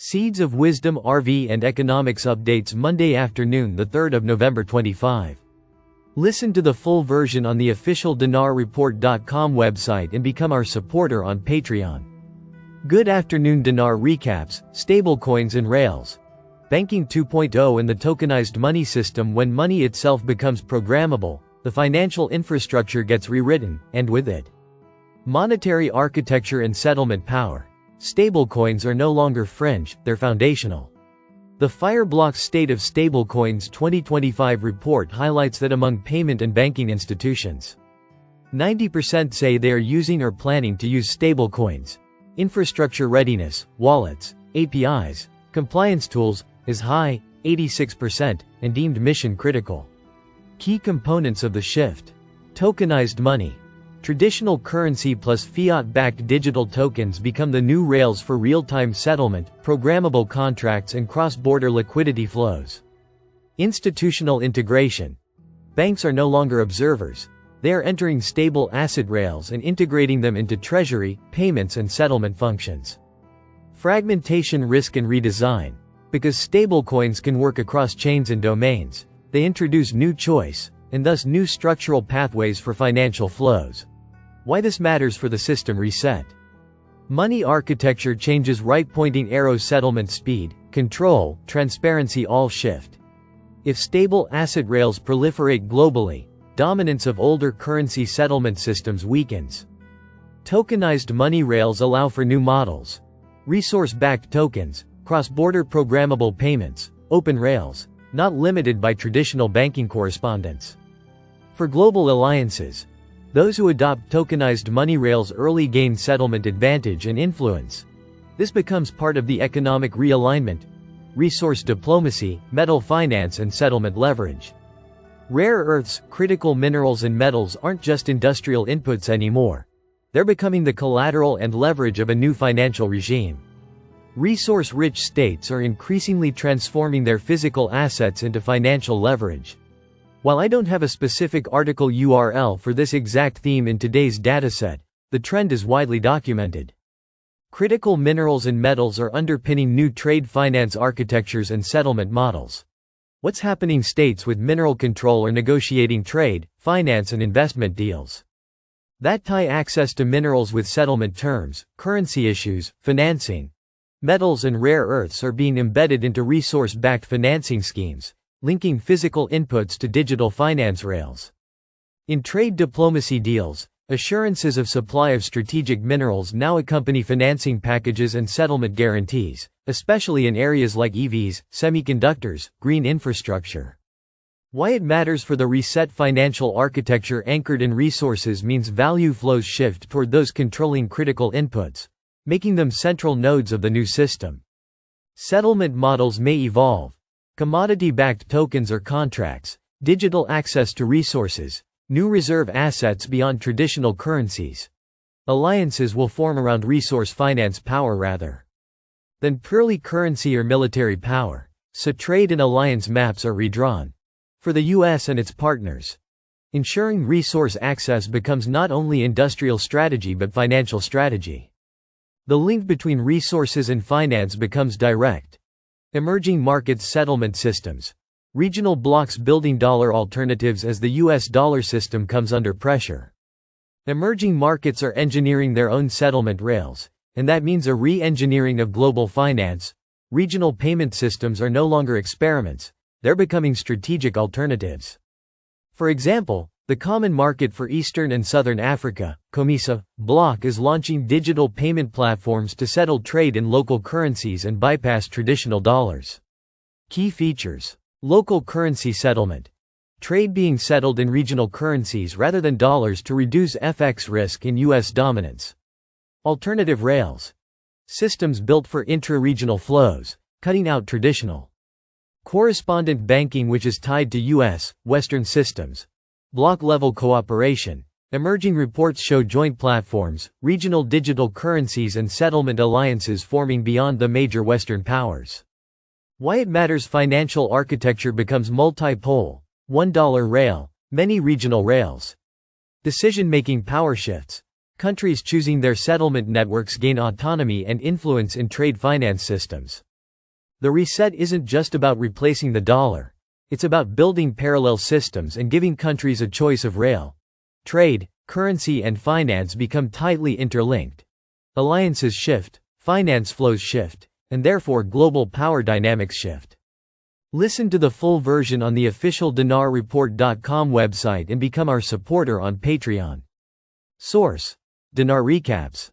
Seeds of Wisdom RV and Economics Updates Monday afternoon, the 3rd of November 25. Listen to the full version on the official dinarreport.com website and become our supporter on Patreon. Good afternoon. Dinar recaps, stablecoins and rails. Banking 2.0 and the tokenized money system. When money itself becomes programmable, the financial infrastructure gets rewritten, and with it, monetary architecture and settlement power. Stablecoins are no longer fringe, they're foundational. The Fireblocks State of Stablecoins 2025 report highlights that among payment and banking institutions, 90% say they are using or planning to use stablecoins. Infrastructure readiness, wallets, APIs, compliance tools, is high, 86%, and deemed mission critical. Key components of the shift. Tokenized money. Traditional currency plus fiat-backed digital tokens become the new rails for real-time settlement, programmable contracts and cross-border liquidity flows. Institutional integration. Banks are no longer observers. They are entering stable asset rails and integrating them into treasury, payments and settlement functions. Fragmentation risk and redesign. Because stablecoins can work across chains and domains, they introduce new choice, and thus new structural pathways for financial flows. Why this matters for the system reset. Money architecture changes. Right-pointing arrow. Settlement speed, control, transparency all shift. If stable asset rails proliferate globally, dominance of older currency settlement systems weakens. Tokenized money rails allow for new models. Resource-backed tokens, cross-border programmable payments, open rails, not limited by traditional banking correspondence. For global alliances, those who adopt tokenized money rails early gain settlement advantage and influence. This becomes part of the economic realignment, resource diplomacy, metal finance and settlement leverage. Rare earths, critical minerals and metals aren't just industrial inputs anymore. They're becoming the collateral and leverage of a new financial regime. Resource-rich states are increasingly transforming their physical assets into financial leverage. While I don't have a specific article URL for this exact theme in today's dataset, the trend is widely documented. Critical minerals and metals are underpinning new trade finance architectures and settlement models. What's happening? States with mineral control are negotiating trade, finance and investment deals that tie access to minerals with settlement terms, currency issues, financing. Metals and rare earths are being embedded into resource-backed financing schemes, linking physical inputs to digital finance rails. In trade diplomacy deals, assurances of supply of strategic minerals now accompany financing packages and settlement guarantees, especially in areas like EVs, semiconductors, green infrastructure. Why it matters for the reset. Financial architecture anchored in resources means value flows shift toward those controlling critical inputs, making them central nodes of the new system. Settlement models may evolve. Commodity-backed tokens or contracts, digital access to resources, new reserve assets beyond traditional currencies. Alliances will form around resource finance power rather than purely currency or military power, so trade and alliance maps are redrawn. For the US and its partners, ensuring resource access becomes not only industrial strategy but financial strategy. The link between resources and finance becomes direct. Emerging markets. Settlement systems. Regional blocks building dollar alternatives as the US dollar system comes under pressure. Emerging markets are engineering their own settlement rails, and that means a re-engineering of global finance. Regional payment systems are no longer experiments, they're becoming strategic alternatives. For example, the Common Market for Eastern and Southern Africa, COMESA, bloc is launching digital payment platforms to settle trade in local currencies and bypass traditional dollars. Key features. Local currency settlement. Trade being settled in regional currencies rather than dollars to reduce FX risk in US dominance. Alternative rails. Systems built for intra-regional flows, cutting out traditional correspondent banking which is tied to US, Western systems. Block-level cooperation. Emerging reports show joint platforms, regional digital currencies and settlement alliances forming beyond the major Western powers. Why it matters. Financial architecture becomes multi-pole, $1 rail, many regional rails. Decision-making power shifts. Countries choosing their settlement networks gain autonomy and influence in trade finance systems. The reset isn't just about replacing the dollar. It's about building parallel systems and giving countries a choice of rail. Trade, currency and finance become tightly interlinked. Alliances shift, finance flows shift, and therefore global power dynamics shift. Listen to the full version on the official dinarreport.com website and become our supporter on Patreon. Source: Dinar Recaps.